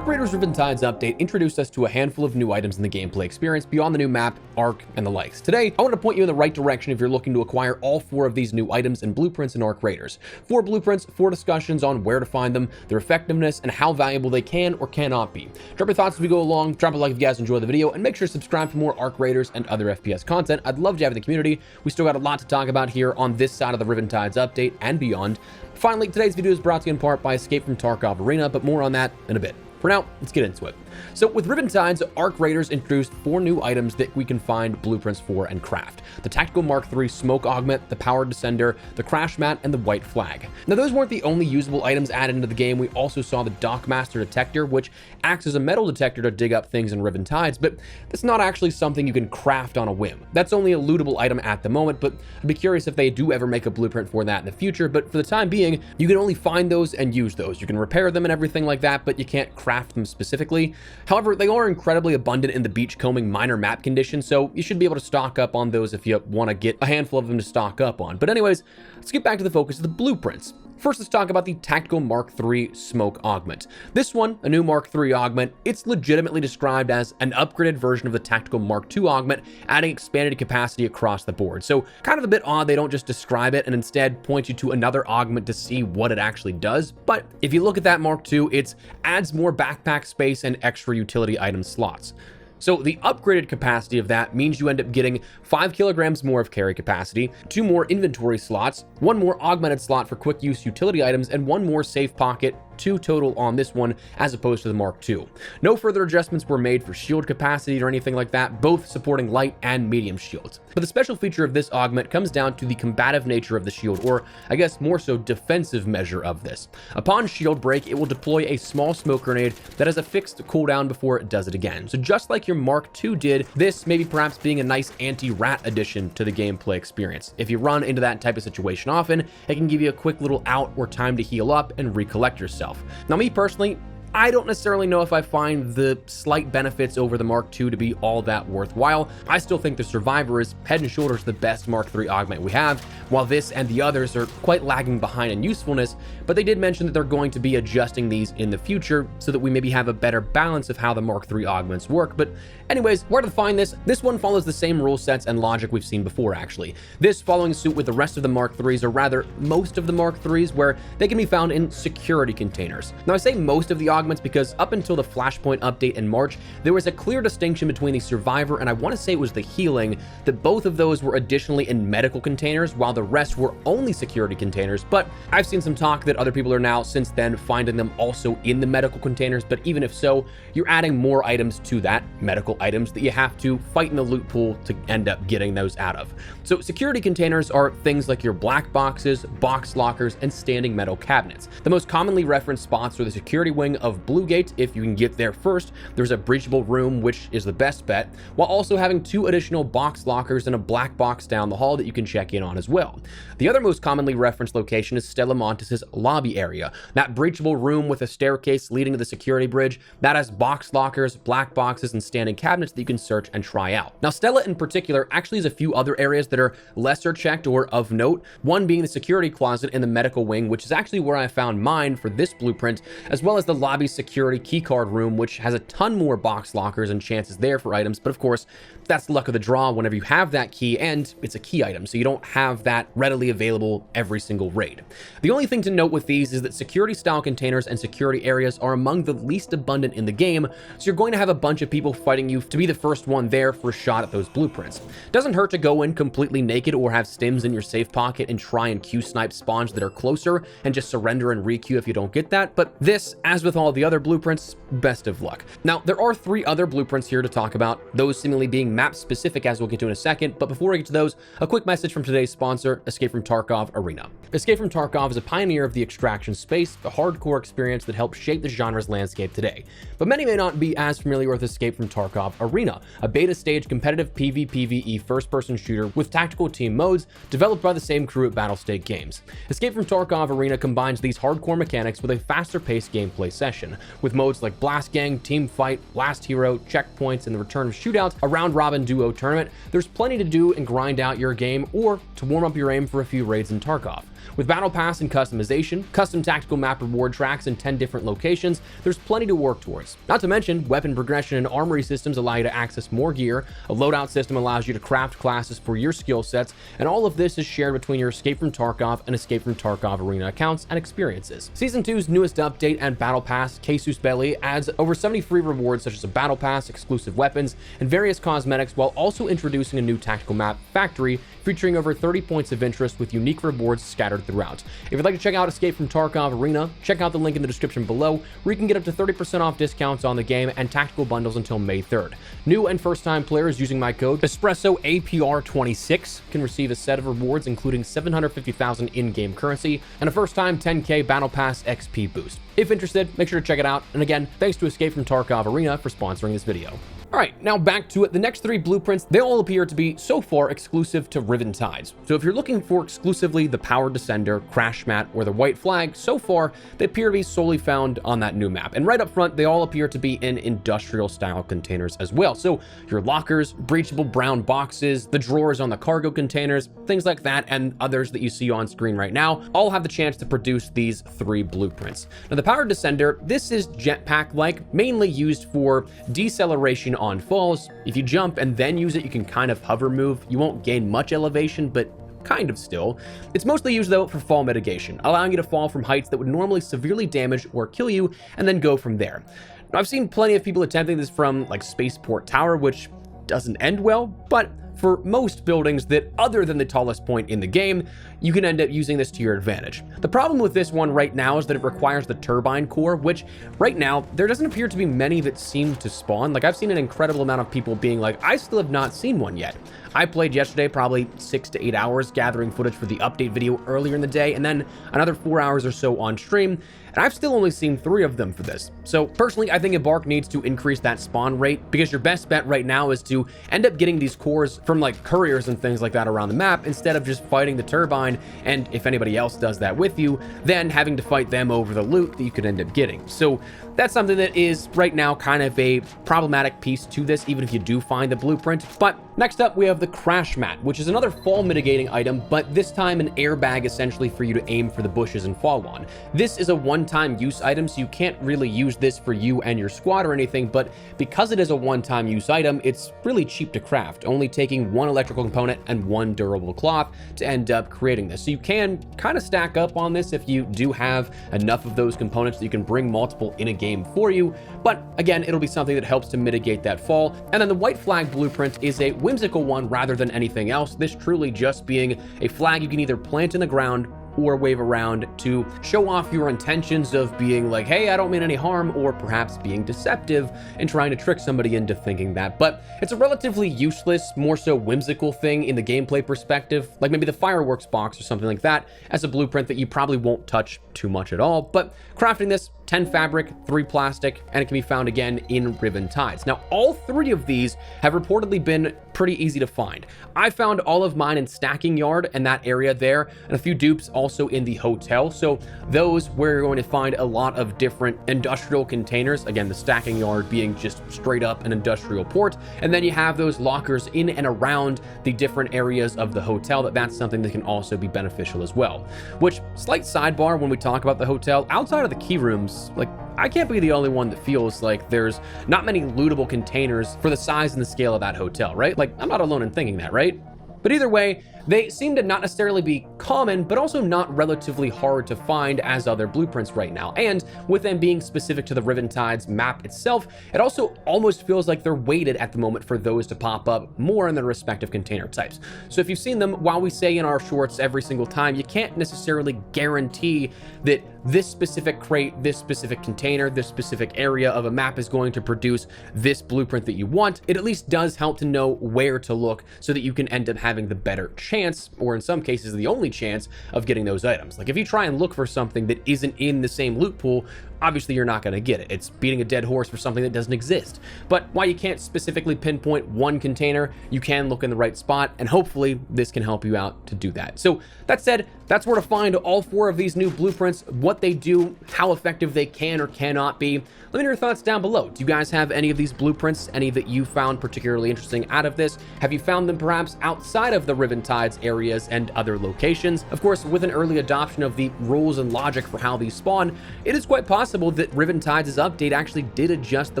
Arc Raiders Riven Tides update introduced us to a handful of new items in the gameplay experience beyond the new map, Arc, and the likes. Today, I want to point you in the right direction if you're looking to acquire all 4 of these new items and blueprints in Arc Raiders. 4 blueprints, 4 discussions on where to find them, their effectiveness, and how valuable they can or cannot be. Drop your thoughts as we go along, drop a like if you guys enjoy the video, and make sure to subscribe for more Arc Raiders and other FPS content. I'd love to have you in the community. We still got a lot to talk about here on this side of the Riven Tides update and beyond. Finally, today's video is brought to you in part by Escape from Tarkov Arena, but more on that in a bit. For now, let's get into it. So with Riven Tides, Arc Raiders introduced 4 new items that we can find blueprints for and craft. The Tactical Mark III Smoke Augment, the Powered Descender, the Crash Mat, and the White Flag. Now those weren't the only usable items added into the game. We also saw the Dockmaster Detector, which acts as a metal detector to dig up things in Riven Tides, but that's not actually something you can craft on a whim. That's only a lootable item at the moment, but I'd be curious if they do ever make a blueprint for that in the future. But for the time being, you can only find those and use those. You can repair them and everything like that, but you can't craft them specifically. However, they are incredibly abundant in the beachcombing minor map conditions, so you should be able to stock up on those if you want to get a handful of them to stock up on. But anyways, let's get back to the focus of the blueprints. First, let's talk about the Tactical Mark III Smoke Augment. This one, a new Mark III Augment, it's legitimately described as an upgraded version of the Tactical Mark II Augment, adding expanded capacity across the board. So kind of a bit odd they don't just describe it and instead point you to another augment to see what it actually does. But if you look at that Mark II, it adds more backpack space and extra utility item slots. So the upgraded capacity of that means you end up getting 5 kilograms more of carry capacity, 2 more inventory slots, 1 more augmented slot for quick use utility items, and 1 more safe pocket, 2 total on this one as opposed to the Mark II. No further adjustments were made for shield capacity or anything like that, both supporting light and medium shields. But the special feature of this augment comes down to the combative nature of the shield, or I guess more so defensive measure of this. Upon shield break, it will deploy a small smoke grenade that has a fixed cooldown before it does it again. So just like your Mark II did, this maybe perhaps being a nice anti-rat addition to the gameplay experience. If you run into that type of situation often, it can give you a quick little out or time to heal up and recollect yourself. Now, me personally, I don't necessarily know if I find the slight benefits over the Mark II to be all that worthwhile. I still think the Survivor is head and shoulders the best Mark III augment we have, while this and the others are quite lagging behind in usefulness, but they did mention that they're going to be adjusting these in the future so that we maybe have a better balance of how the Mark III augments work. But anyways, where to find this? This one follows the same rule sets and logic we've seen before, actually. This following suit with the rest of the Mark IIIs, or rather most of the Mark IIIs, where they can be found in security containers. Now I say most of the augments because up until the Flashpoint update in March, there was a clear distinction between the Survivor and I want to say it was the Healing, that both of those were additionally in medical containers while the rest were only security containers. But I've seen some talk that other people are now since then finding them also in the medical containers, but even if so, you're adding more items to that, medical items, that you have to fight in the loot pool to end up getting those out of. So security containers are things like your black boxes, box lockers, and standing metal cabinets. The most commonly referenced spots are the security wing of Blue Gate, if you can get there first. There's a breachable room, which is the best bet, while also having 2 additional box lockers and a black box down the hall that you can check in on as well. The other most commonly referenced location is Stella Montes' lobby area. That breachable room with a staircase leading to the security bridge, that has box lockers, black boxes, and standing cabinets that you can search and try out. Now Stella in particular actually has a few other areas that are lesser checked or of note, one being the security closet in the medical wing, which is actually where I found mine for this blueprint, as well as the lobby security keycard room, which has a ton more box lockers and chances there for items. But of course, that's the luck of the draw whenever you have that key, and it's a key item, so you don't have that readily available every single raid. The only thing to note with these is that security style containers and security areas are among the least abundant in the game, so you're going to have a bunch of people fighting you to be the first one there for a shot at those blueprints. Doesn't hurt to go in completely naked or have stims in your safe pocket and try and Q snipe spawns that are closer and just surrender and re-Q if you don't get that, but this, as with all the other blueprints, best of luck. Now, there are 3 other blueprints here to talk about, those seemingly being map specific, as we'll get to in a second. But before we get to those, a quick message from today's sponsor, Escape from Tarkov Arena. Escape from Tarkov is a pioneer of the extraction space, a hardcore experience that helped shape the genre's landscape today. But many may not be as familiar with Escape from Tarkov Arena, a beta stage competitive PvPvE first-person shooter with tactical team modes developed by the same crew at Battlestate Games. Escape from Tarkov Arena combines these hardcore mechanics with a faster-paced gameplay session, with modes like Blast Gang, Team Fight, Last Hero, checkpoints, and the return of shootouts, a round-robin squab and duo tournament, there's plenty to do and grind out your game or to warm up your aim for a few raids in Tarkov. With Battle Pass and customization, custom tactical map reward tracks in 10 different locations, there's plenty to work towards. Not to mention, weapon progression and armory systems allow you to access more gear, a loadout system allows you to craft classes for your skill sets, and all of this is shared between your Escape from Tarkov and Escape from Tarkov Arena accounts and experiences. Season 2's newest update and Battle Pass, Casus Belli, adds over 70 free rewards such as a Battle Pass, exclusive weapons, and various cosmetics, while also introducing a new tactical map, Factory, featuring over 30 points of interest with unique rewards scattered throughout. If you'd like to check out Escape from Tarkov Arena, check out the link in the description below, where you can get up to 30% off discounts on the game and tactical bundles until May 3rd. New and first-time players using my code EspressoAPR26 can receive a set of rewards including 750,000 in-game currency and a first-time 10k Battle Pass XP boost. If interested, make sure to check it out, and again, thanks to Escape from Tarkov Arena for sponsoring this video. Alright, now back to it. The next 3 blueprints, they all appear to be, so far, exclusive to Riven Tides. So if you're looking for exclusively the Powered Descender, Crash Mat, or the White Flag, so far, they appear to be solely found on that new map. And right up front, they all appear to be in industrial-style containers as well. So your lockers, breachable brown boxes, the drawers on the cargo containers, things like that, and others that you see on screen right now, all have the chance to produce these 3 blueprints. Now, the Powered Descender, this is jetpack-like, mainly used for deceleration on falls. If you jump and then use it, you can kind of hover move. You won't gain much elevation, but kind of still. It's mostly used though for fall mitigation, allowing you to fall from heights that would normally severely damage or kill you and then go from there. Now, I've seen plenty of people attempting this from like Spaceport Tower, which doesn't end well, but for most buildings that other than the tallest point in the game, you can end up using this to your advantage. The problem with this one right now is that it requires the turbine core, which right now, there doesn't appear to be many that seem to spawn. Like, I've seen an incredible amount of people being like, I still have not seen one yet. I played yesterday probably 6 to 8 hours gathering footage for the update video earlier in the day, and then another 4 hours or so on stream, and I've still only seen 3 of them for this. So personally, I think Embark needs to increase that spawn rate, because your best bet right now is to end up getting these cores from like couriers and things like that around the map, instead of just fighting the turbine, and if anybody else does that with you, then having to fight them over the loot that you could end up getting. So that's something that is right now kind of a problematic piece to this, even if you do find the blueprint. But next up, we have the Crash Mat, which is another fall mitigating item, but this time an airbag essentially for you to aim for the bushes and fall on. This is a one-time use item, so you can't really use this for you and your squad or anything, but because it is a one-time use item, it's really cheap to craft, only taking 1 electrical component and 1 durable cloth to end up creating this. So you can kind of stack up on this if you do have enough of those components that you can bring multiple in a game for you, but again, it'll be something that helps to mitigate that fall. And then the White Flag blueprint is a whimsical one rather than anything else, this truly just being a flag you can either plant in the ground or wave around to show off your intentions of being like, hey, I don't mean any harm, or perhaps being deceptive and trying to trick somebody into thinking that. But it's a relatively useless, more so whimsical thing in the gameplay perspective, like maybe the fireworks box or something like that, as a blueprint that you probably won't touch too much at all. But crafting this, 10 fabric, 3 plastic, and it can be found again in Riven Tides. Now, all 3 of these have reportedly been pretty easy to find. I found all of mine in Stacking Yard and that area there, and a few dupes also in the hotel. So those where you're going to find a lot of different industrial containers. Again, the Stacking Yard being just straight up an industrial port. And then you have those lockers in and around the different areas of the hotel. That's something that can also be beneficial as well. Which, slight sidebar when we talk about the hotel, outside of the key rooms, like, I can't be the only one that feels like there's not many lootable containers for the size and the scale of that hotel, right? Like, I'm not alone in thinking that, right? But either way, they seem to not necessarily be common, but also not relatively hard to find as other blueprints right now. And with them being specific to the Riven Tides map itself, it also almost feels like they're weighted at the moment for those to pop up more in their respective container types. So if you've seen them, while we say in our shorts every single time, you can't necessarily guarantee that this specific crate, this specific container, this specific area of a map is going to produce this blueprint that you want. It at least does help to know where to look so that you can end up having the better chance, or in some cases the only chance, of getting those items. Like if you try and look for something that isn't in the same loot pool, obviously you're not going to get it. It's beating a dead horse for something that doesn't exist. But while you can't specifically pinpoint one container, you can look in the right spot, and hopefully this can help you out to do that. So that said, that's where to find all 4 of these new blueprints, what they do, how effective they can or cannot be. Let me know your thoughts down below. Do you guys have any of these blueprints, any that you found particularly interesting out of this? Have you found them perhaps outside of the Riven Tides areas and other locations? Of course, with an early adoption of the rules and logic for how these spawn, it is quite possible that Riven Tides' update actually did adjust the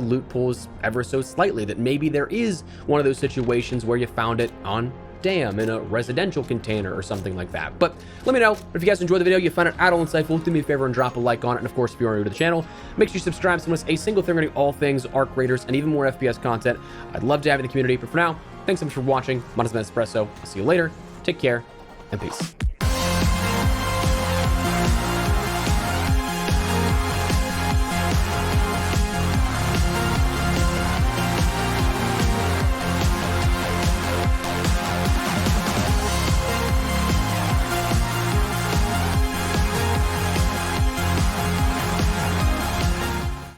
loot pools ever so slightly, that maybe there is one of those situations where you found it on dam in a residential container or something like that. But let me know if you guys enjoyed the video, you found it at all insightful. Do me a favor and drop a like on it. And of course, if you are new to the channel, make sure you subscribe so miss a single thing regarding all things Arc Raiders and even more FPS content. I'd love to have you in the community. But for now, thanks so much for watching. My name is Espresso. I'll see you later. Take care and peace.